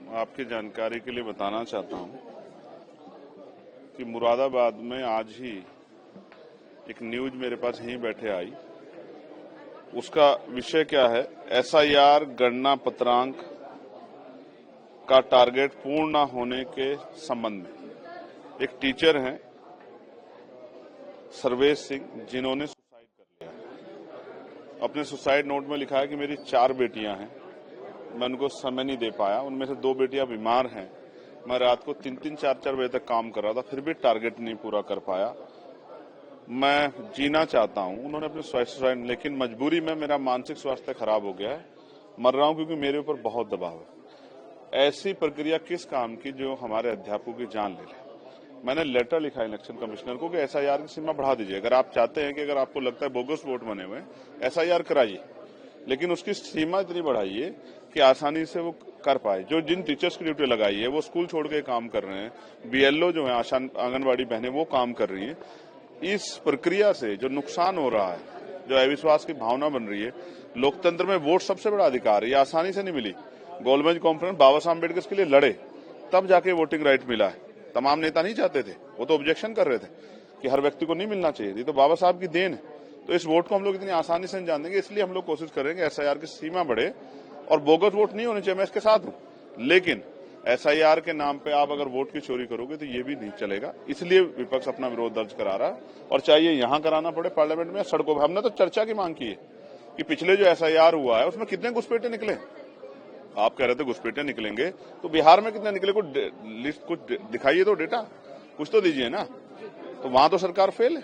आपकी जानकारी के लिए बताना चाहता हूं कि मुरादाबाद में आज ही एक न्यूज मेरे पास यहीं बैठे आई। उसका विषय क्या है? एसआईआर गणना पत्रांक का टारगेट पूर्ण न होने के संबंध में एक टीचर हैं सर्वेश सिंह, जिन्होंने सुसाइड कर लिया। अपने सुसाइड नोट में लिखा है कि मेरी 4 बेटियां हैं, मैं उनको समय नहीं दे पाया, उनमें से 2 बेटियां बीमार हैं, मैं रात को 3-3, 4-4 बजे तक काम कर रहा था, फिर भी टारगेट नहीं पूरा कर पाया, मैं जीना चाहता हूं। उन्होंने अपने सुसाइड, लेकिन मजबूरी में मेरा मानसिक स्वास्थ्य खराब हो गया है, मर रहा हूं क्योंकि मेरे ऊपर बहुत दबाव है। ऐसी प्रक्रिया किस काम की जो हमारे अध्यापकों की जान ले ले। मैंने लेटर लिखा इलेक्शन कमिश्नर को कि एसआईआर की सीमा बढ़ा दीजिए। अगर आप चाहते हैं कि अगर आपको लगता है बोगस वोट बने हुए एसआईआर कराइए, लेकिन उसकी सीमा इतनी बढ़ाइए कि आसानी से वो कर पाए। जो जिन टीचर्स की ड्यूटी लगाई है वो स्कूल छोड़ के काम कर रहे हैं, बीएलओ जो है आंगनबाड़ी बहनें वो काम कर रही हैं। इस प्रक्रिया से जो नुकसान हो रहा है, जो अविश्वास की भावना बन रही है, लोकतंत्र में वोट सबसे बड़ा अधिकार है, ये आसानी से नहीं मिली। गोलमेज कॉन्फ्रेंस बाबा साहब अम्बेडकर के लिए लड़े, तब जाके वोटिंग राइट मिला है। तमाम नेता नहीं चाहते थे, वो तो ऑब्जेक्शन कर रहे थे कि हर व्यक्ति को नहीं मिलना चाहिए, ये तो बाबा साहब की देन है। तो इस वोट को हम लोग इतनी आसानी से नहीं जान देंगे, इसलिए हम लोग कोशिश करेंगे एसआईआर की सीमा बढ़े और बोगस वोट नहीं होने चाहिए, मैं इसके साथ हूं। लेकिन एसआईआर के नाम पे आप अगर वोट की चोरी करोगे तो ये भी नहीं चलेगा। इसलिए विपक्ष अपना विरोध दर्ज करा रहा है, और चाहिए यहां कराना पड़े पार्लियामेंट में, सड़कों पर। हमने तो चर्चा की मांग की है कि पिछले जो एसआईआर हुआ है उसमें कितने घुसपैठे निकले। आप कह रहे थे घुसपैठे निकलेंगे, तो बिहार में कितने निकले? कुछ लिस्ट कुछ दिखाइए, तो डेटा कुछ तो दीजिए ना। तो वहां तो सरकार फेल है।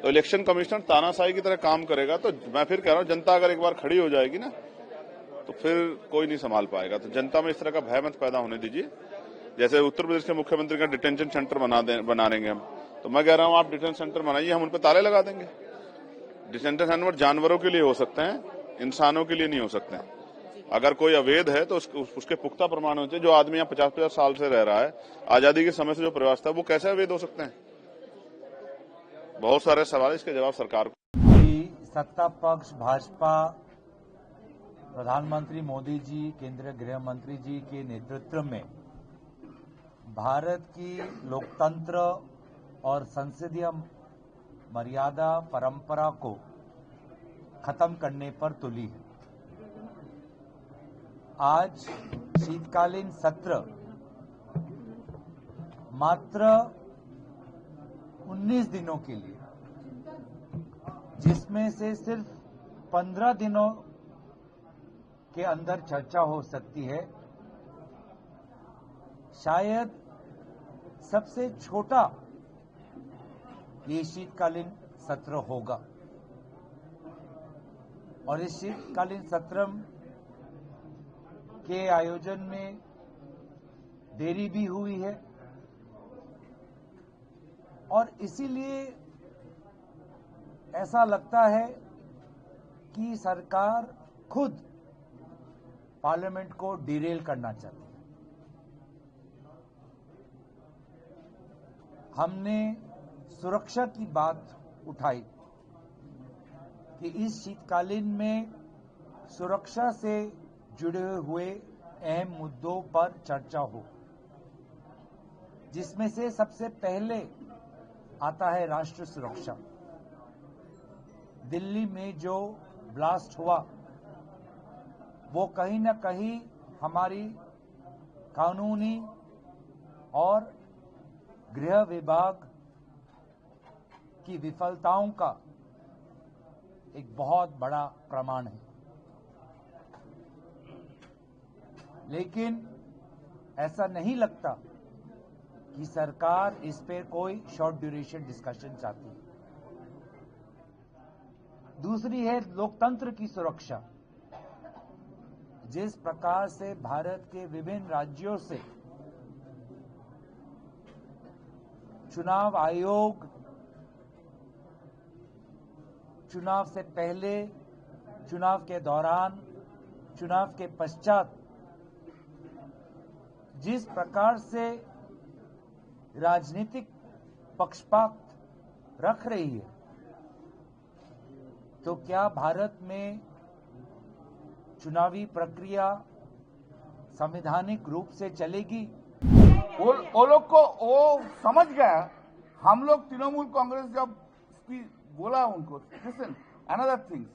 तो इलेक्शन कमिश्नर तानाशाही की तरह काम करेगा, तो मैं फिर कह रहा हूं, जनता अगर एक बार खड़ी हो जाएगी ना तो फिर कोई नहीं संभाल पाएगा। तो जनता में इस तरह का भय मत पैदा होने दीजिए। जैसे उत्तर प्रदेश के मुख्यमंत्री का डिटेंशन सेंटर बना देंगे हम, तो मैं कह रहा हूं आप डिटेंशन सेंटर बनाइए, हम उन पर ताले लगा देंगे। डिटेंशन सेंटर जानवरों के लिए हो सकते हैं, इंसानों के लिए नहीं हो सकते हैं। अगर कोई अवैध है तो उसके पुख्ता प्रमाण होते हैं। जो आदमी यहाँ 50-50 साल से रह रहा है, आजादी के समय से जो प्रवास था, वो कैसे अवैध हो सकते हैं? बहुत सारे सवाल, इसके जवाब सरकार को। सत्ता पक्ष भाजपा, प्रधानमंत्री मोदी जी, केंद्रीय गृह मंत्री जी के नेतृत्व में भारत की लोकतंत्र और संसदीय मर्यादा परंपरा को खत्म करने पर तुली है। आज शीतकालीन सत्र मात्र 19 दिनों के लिए, जिसमें से सिर्फ 15 दिनों के अंदर चर्चा हो सकती है, शायद सबसे छोटा ये शीतकालीन सत्र होगा। और इस शीतकालीन सत्र के आयोजन में देरी भी हुई है, और इसीलिए ऐसा लगता है कि सरकार खुद पार्लियामेंट को डिरेल करना चाहती है। हमने सुरक्षा की बात उठाई कि इस शीतकालीन में सुरक्षा से जुड़े हुए अहम मुद्दों पर चर्चा हो, जिसमें से सबसे पहले आता है राष्ट्र सुरक्षा। दिल्ली में जो ब्लास्ट हुआ वो कहीं न कहीं हमारी कानूनी और गृह विभाग की विफलताओं का एक बहुत बड़ा प्रमाण है। लेकिन ऐसा नहीं लगता कि सरकार इस पर कोई शॉर्ट ड्यूरेशन डिस्कशन चाहती है। दूसरी है लोकतंत्र की सुरक्षा। जिस प्रकार से भारत के विभिन्न राज्यों से चुनाव आयोग चुनाव से पहले, चुनाव के दौरान, चुनाव के पश्चात जिस प्रकार से राजनीतिक पक्षपात रख रही है, तो क्या भारत में चुनावी प्रक्रिया संवैधानिक रूप से चलेगी। वो लोग को वो समझ गया। हम लोग तृणमूल कांग्रेस जब बोला उनको, listen another things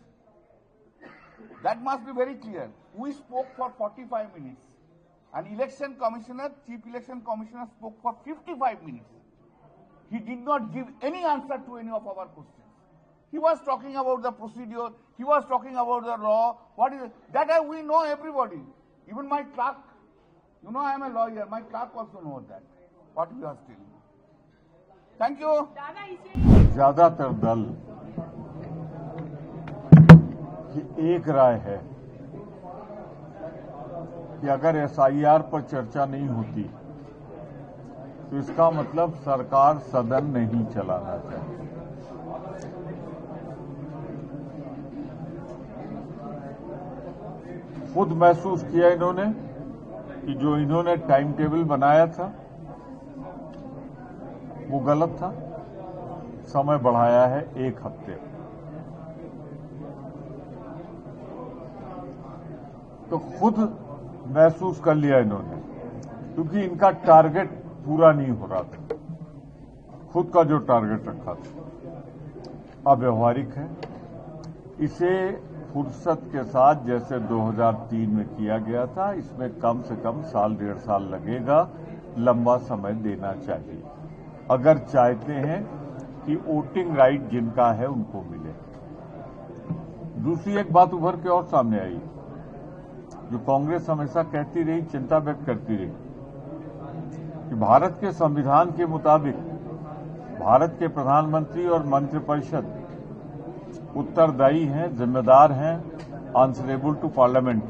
that must be very clear. We spoke for 45 minutes. An election commissioner, chief election commissioner spoke for 55 minutes. He did not give any answer to any of our questions. He was talking about the procedure. He was talking about the law. What is it? That we know everybody. Even my clerk. You know I am a lawyer. My clerk also knows that. What we are telling. Thank you. ज्यादातर दल की एक राय है कि अगर SIR पर चर्चा नहीं होती तो इसका मतलब सरकार सदन नहीं चलाना चाहिए। खुद महसूस किया इन्होंने कि जो इन्होंने टाइम टेबल बनाया था वो गलत था, समय बढ़ाया है 1 हफ्ते। तो खुद महसूस कर लिया इन्होंने, क्योंकि इनका टारगेट पूरा नहीं हो रहा था, खुद का जो टारगेट रखा था अव्यवहारिक है। इसे फुर्सत के साथ जैसे 2003 में किया गया था, इसमें कम से कम 1.5 साल लगेगा, लंबा समय देना चाहिए अगर चाहते हैं कि वोटिंग राइट जिनका है उनको मिले। दूसरी एक बात उभर के और सामने आई, जो कांग्रेस हमेशा कहती रही, चिंता व्यक्त करती रही कि भारत के संविधान के मुताबिक भारत के प्रधानमंत्री और मंत्रिपरिषद उत्तरदायी हैं, जिम्मेदार हैं, आंसरेबल टू पार्लियामेंट।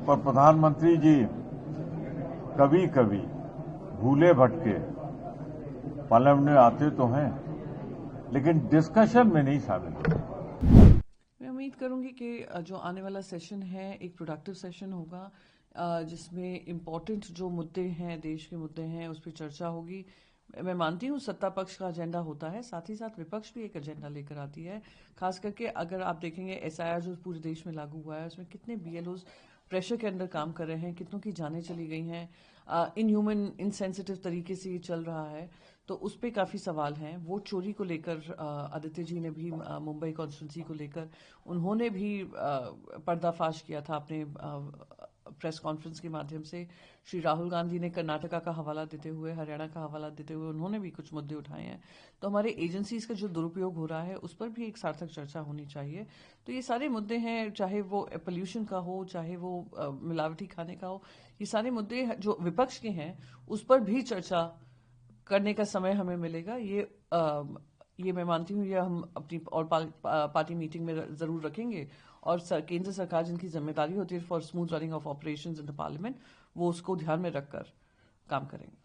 पर प्रधानमंत्री जी कभी कभी भूले भटके पार्लियामेंट में आते तो हैं, लेकिन डिस्कशन में नहीं शामिल होते। मैं उम्मीद करूंगी कि जो आने वाला सेशन है एक प्रोडक्टिव सेशन होगा, जिसमें इम्पोर्टेंट जो मुद्दे हैं, देश के मुद्दे हैं, उस पर चर्चा होगी। मैं मानती हूँ सत्ता पक्ष का एजेंडा होता है, साथ ही साथ विपक्ष भी एक एजेंडा लेकर आती है। खास करके अगर आप देखेंगे एसआईआर जो पूरे देश में लागू हुआ है, उसमें कितने बीएलओज प्रेशर के अंदर काम कर रहे हैं, कितनों की जानें चली गई हैं, इनह्यूमन इनसेंसिटिव तरीके से ये चल रहा है, तो उस पर काफ़ी सवाल हैं। वोट चोरी को लेकर आदित्य जी ने भी मुंबई कॉन्स्टिट्यूंसी को लेकर उन्होंने भी पर्दाफाश किया था अपने प्रेस कॉन्फ्रेंस के माध्यम से। श्री राहुल गांधी ने कर्नाटका का हवाला देते हुए, हरियाणा का हवाला देते हुए उन्होंने भी कुछ मुद्दे उठाए हैं। तो हमारे एजेंसीज का जो दुरुपयोग हो रहा है उस पर भी एक सार्थक चर्चा होनी चाहिए। तो ये सारे मुद्दे हैं, चाहे वो पोल्यूशन का हो, चाहे वो मिलावटी खाने का हो, ये सारे मुद्दे जो विपक्ष के हैं उस पर भी चर्चा करने का समय हमें मिलेगा। ये मैं मानती हूँ, ये हम अपनी और पार्टी मीटिंग में जरूर रखेंगे, और केंद्र सरकार जिनकी जिम्मेदारी होती है for smooth running of operations in the parliament, वो उसको ध्यान में रखकर काम करेंगे।